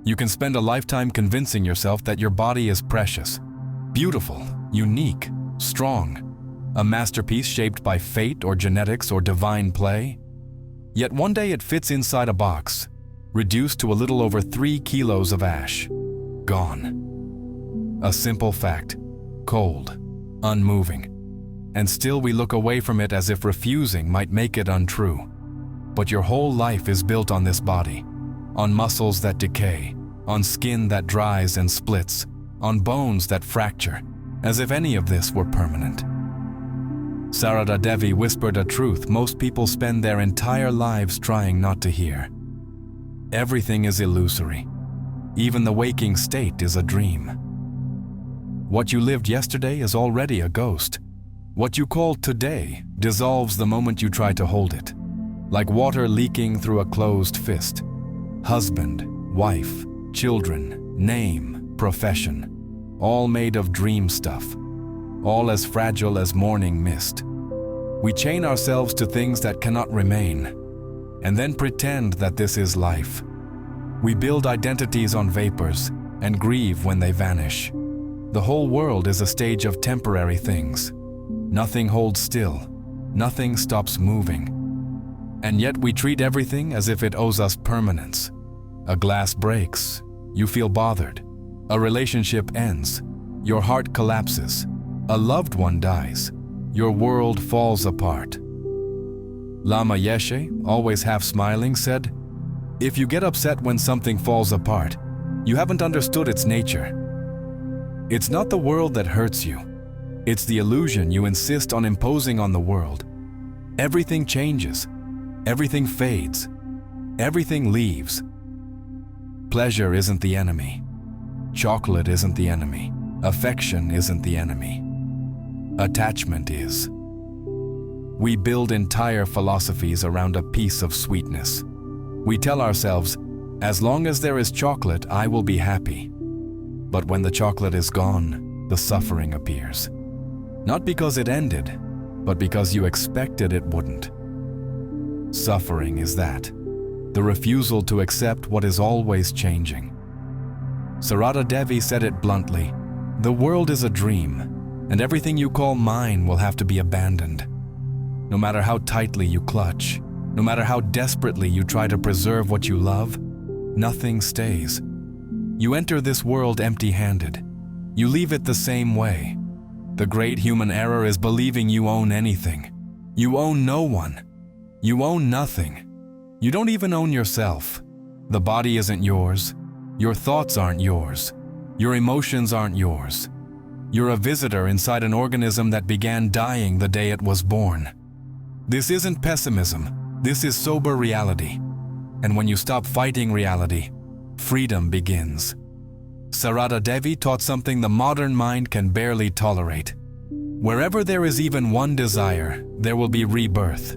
You can spend a lifetime convincing yourself that your body is precious, beautiful, unique, strong, a masterpiece shaped by fate or genetics or divine play. Yet one day it fits inside a box, reduced to a little over 3 kilos of ash. Gone. A simple fact, cold, unmoving. And still we look away from it as if refusing might make it untrue. But your whole life is built on this body, on muscles that decay, on skin that dries and splits, on bones that fracture, as if any of this were permanent. Sarada Devi whispered a truth most people spend their entire lives trying not to hear. Everything is illusory. Even the waking state is a dream. What you lived yesterday is already a ghost. What you call today dissolves the moment you try to hold it, like water leaking through a closed fist. Husband, wife, children, name, profession, all made of dream stuff, all as fragile as morning mist. We chain ourselves to things that cannot remain, and then pretend that this is life. We build identities on vapors and grieve when they vanish. The whole world is a stage of temporary things. Nothing holds still, nothing stops moving. And yet we treat everything as if it owes us permanence. A glass breaks, you feel bothered. A relationship ends, your heart collapses. A loved one dies, your world falls apart. Lama Yeshe, always half smiling, said, "If you get upset when something falls apart, you haven't understood its nature. It's not the world that hurts you. It's the illusion you insist on imposing on the world. Everything changes. Everything fades. Everything leaves. Pleasure isn't the enemy. Chocolate isn't the enemy. Affection isn't the enemy. Attachment is." We build entire philosophies around a piece of sweetness. We tell ourselves, as long as there is chocolate, I will be happy. But when the chocolate is gone, the suffering appears. Not because it ended, but because you expected it wouldn't. Suffering is that, the refusal to accept what is always changing. Sarada Devi said it bluntly, "The world is a dream, and everything you call mine will have to be abandoned. No matter how tightly you clutch, no matter how desperately you try to preserve what you love, nothing stays. You enter this world empty-handed. You leave it the same way. The great human error is believing you own anything. You own no one. You own nothing. You don't even own yourself. The body isn't yours. Your thoughts aren't yours. Your emotions aren't yours. You're a visitor inside an organism that began dying the day it was born. This isn't pessimism. This is sober reality. And when you stop fighting reality, freedom begins. Sarada Devi taught something the modern mind can barely tolerate. Wherever there is even one desire, there will be rebirth.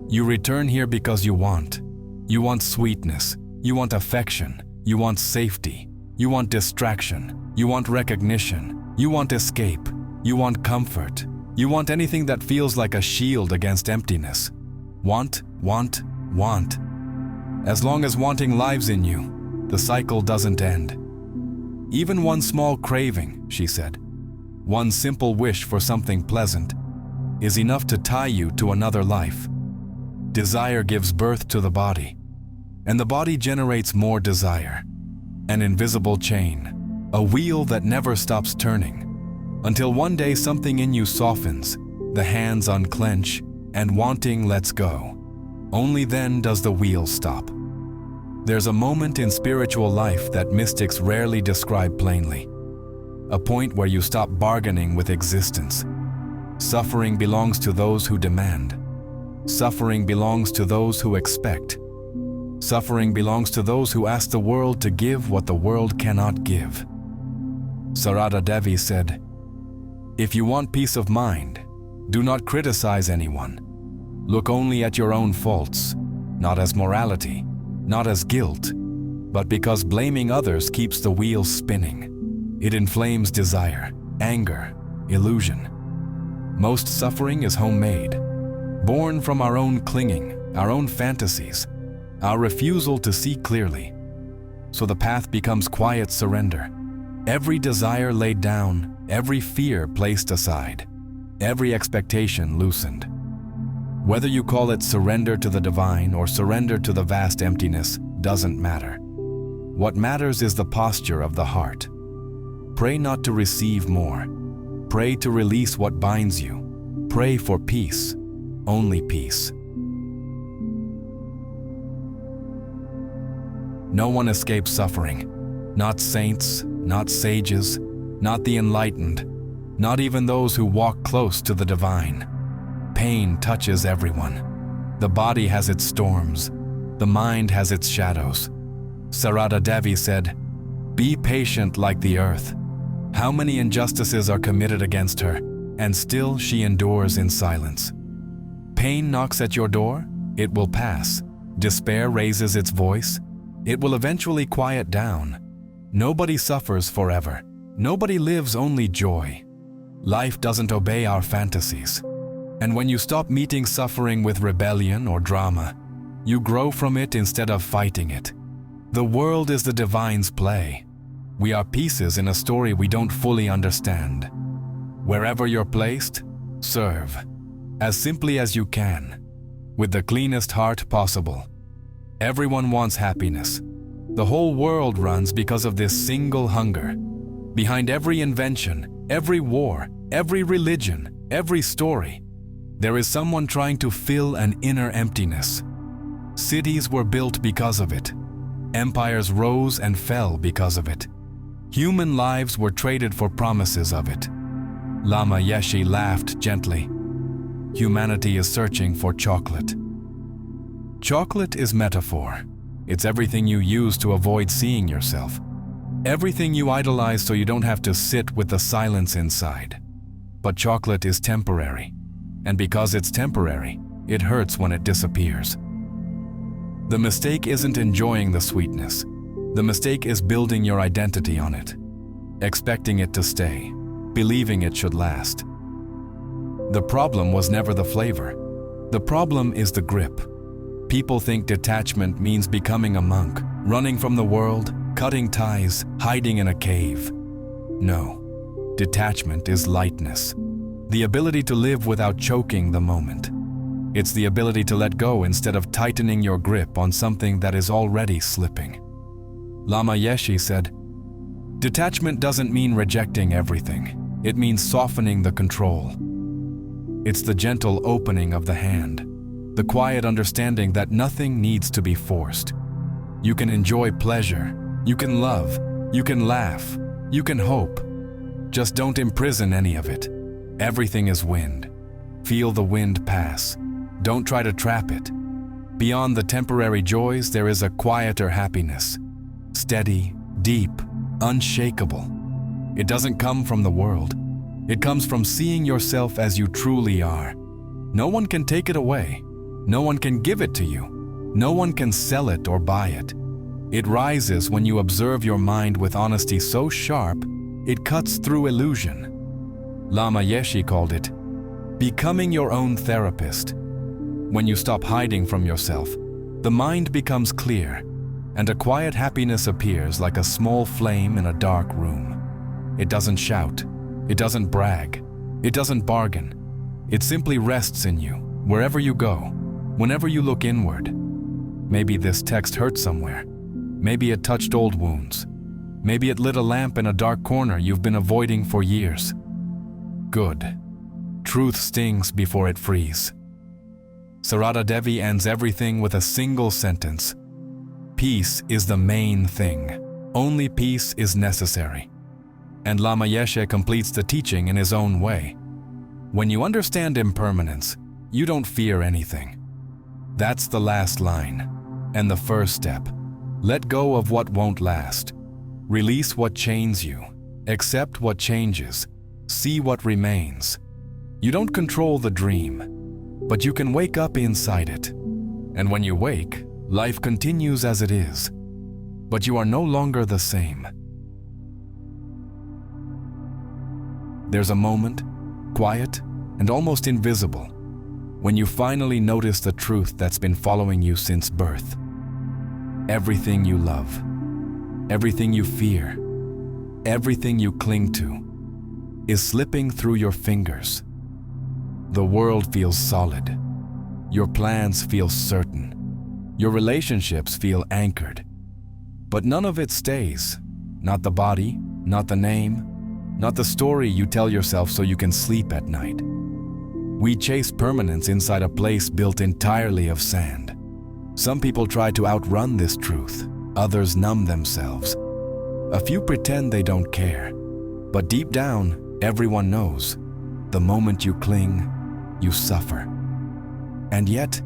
You return here because you want. You want sweetness. You want affection. You want safety. You want distraction. You want recognition. You want escape. You want comfort. You want anything that feels like a shield against emptiness. Want, want, want. As long as wanting lives in you, the cycle doesn't end. Even one small craving, she said, one simple wish for something pleasant, is enough to tie you to another life. Desire gives birth to the body, and the body generates more desire. An invisible chain, a wheel that never stops turning, until one day something in you softens, the hands unclench, and wanting lets go. Only then does the wheel stop. There's a moment in spiritual life that mystics rarely describe plainly. A point where you stop bargaining with existence. Suffering belongs to those who demand. Suffering belongs to those who expect. Suffering belongs to those who ask the world to give what the world cannot give. Sarada Devi said, "If you want peace of mind, do not criticize anyone. Look only at your own faults, not as morality, not as guilt, but because blaming others keeps the wheel spinning. It inflames desire, anger, illusion. Most suffering is homemade, born from our own clinging, our own fantasies, our refusal to see clearly. so the path becomes quiet surrender. Every desire laid down, every fear placed aside, every expectation loosened. Whether you call it surrender to the divine or surrender to the vast emptiness doesn't matter. What matters is the posture of the heart. Pray not to receive more. Pray to release what binds you. Pray for peace, only peace. No one escapes suffering. Not saints, not sages, not the enlightened, not even those who walk close to the divine. Pain touches everyone. The body has its storms. The mind has its shadows. Sarada Devi said, "Be patient like the earth." How many injustices are committed against her, and still she endures in silence. Pain knocks at your door, it will pass. Despair raises its voice, it will eventually quiet down. Nobody suffers forever. Nobody lives only joy. Life doesn't obey our fantasies. And when you stop meeting suffering with rebellion or drama, you grow from it instead of fighting it. The world is the divine's play. We are pieces in a story we don't fully understand. Wherever you're placed, serve, as simply as you can, with the cleanest heart possible. Everyone wants happiness. The whole world runs because of this single hunger. Behind every invention, every war, every religion, every story, there is someone trying to fill an inner emptiness. Cities were built because of it. Empires rose and fell because of it. Human lives were traded for promises of it. Lama Yeshe laughed gently. Humanity is searching for chocolate. Chocolate is metaphor. It's everything you use to avoid seeing yourself. Everything you idolize so you don't have to sit with the silence inside. But chocolate is temporary. And because it's temporary, it hurts when it disappears. The mistake isn't enjoying the sweetness. The mistake is building your identity on it, expecting it to stay, believing it should last. The problem was never the flavor. The problem is the grip. People think detachment means becoming a monk, running from the world, cutting ties, hiding in a cave. No, detachment is lightness. The ability to live without choking the moment. It's the ability to let go instead of tightening your grip on something that is already slipping. Lama Yeshe said, "Detachment doesn't mean rejecting everything. It means softening the control. It's the gentle opening of the hand, the quiet understanding that nothing needs to be forced. You can enjoy pleasure, you can love, you can laugh, you can hope. Just don't imprison any of it. Everything is wind. Feel the wind pass. Don't try to trap it. Beyond the temporary joys, there is a quieter happiness. Steady, deep, unshakable. It doesn't come from the world. It comes from seeing yourself as you truly are. No one can take it away. No one can give it to you. No one can sell it or buy it. It rises when you observe your mind with honesty so sharp, it cuts through illusion. Lama Yeshe called it becoming your own therapist. When you stop hiding from yourself, the mind becomes clear, and a quiet happiness appears like a small flame in a dark room. It doesn't shout, it doesn't brag, it doesn't bargain. It simply rests in you, wherever you go, whenever you look inward. Maybe this text hurt somewhere. Maybe it touched old wounds. Maybe it lit a lamp in a dark corner you've been avoiding for years. Good. Truth stings before it frees. Sarada Devi ends everything with a single sentence. Peace is the main thing. Only peace is necessary. And Lama Yeshe completes the teaching in his own way. When you understand impermanence, you don't fear anything. That's the last line, and the first step. Let go of what won't last. Release what chains you. Accept what changes. See what remains. You don't control the dream, but you can wake up inside it. And when you wake, life continues as it is. But you are no longer the same. There's a moment, quiet and almost invisible, when you finally notice the truth that's been following you since birth. Everything you love, everything you fear, everything you cling to, is slipping through your fingers. The world feels solid. Your plans feel certain. Your relationships feel anchored. But none of it stays. Not the body, not the name, not the story you tell yourself so you can sleep at night. We chase permanence inside a place built entirely of sand. Some people try to outrun this truth. Others numb themselves. A few pretend they don't care. But deep down, everyone knows. The moment you cling, you suffer. And yet,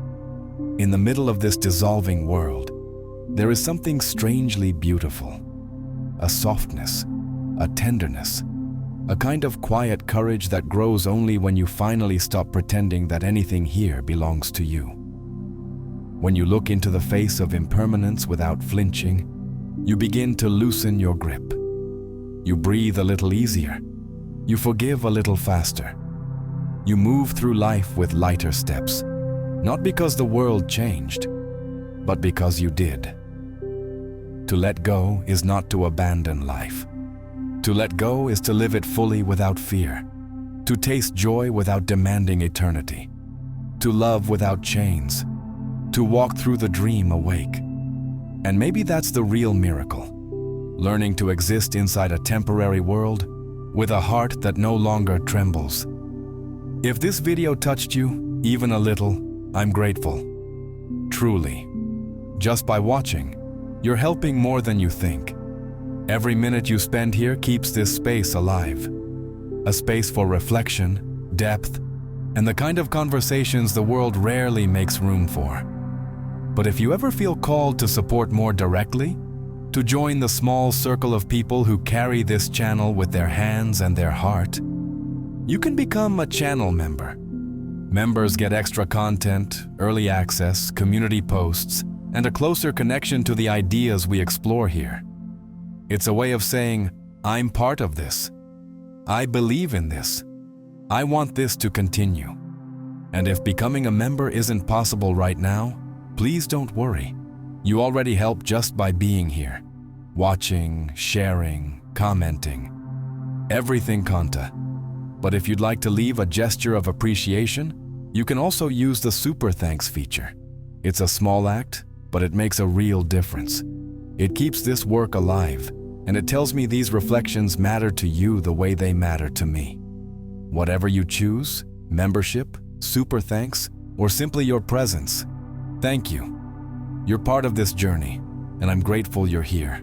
in the middle of this dissolving world, there is something strangely beautiful. A softness, a tenderness, a kind of quiet courage that grows only when you finally stop pretending that anything here belongs to you. When you look into the face of impermanence without flinching, you begin to loosen your grip. You breathe a little easier. You forgive a little faster. You move through life with lighter steps, not because the world changed, but because you did. To let go is not to abandon life. To let go is to live it fully without fear, to taste joy without demanding eternity, to love without chains, to walk through the dream awake. And maybe that's the real miracle, learning to exist inside a temporary world with a heart that no longer trembles. If this video touched you, even a little, I'm grateful. Truly. Just by watching, you're helping more than you think. Every minute you spend here keeps this space alive. A space for reflection, depth, and the kind of conversations the world rarely makes room for. But if you ever feel called to support more directly, to join the small circle of people who carry this channel with their hands and their heart, you can become a channel member. Members get extra content, early access, community posts, and a closer connection to the ideas we explore here. It's a way of saying, I'm part of this. I believe in this. I want this to continue. And if becoming a member isn't possible right now, please don't worry. You already help just by being here. Watching, sharing, commenting. Everything conta. But if you'd like to leave a gesture of appreciation, you can also use the Super Thanks feature. It's a small act, but it makes a real difference. It keeps this work alive, and it tells me these reflections matter to you the way they matter to me. Whatever you choose, membership, super thanks, or simply your presence, thank you. You're part of this journey, and I'm grateful you're here.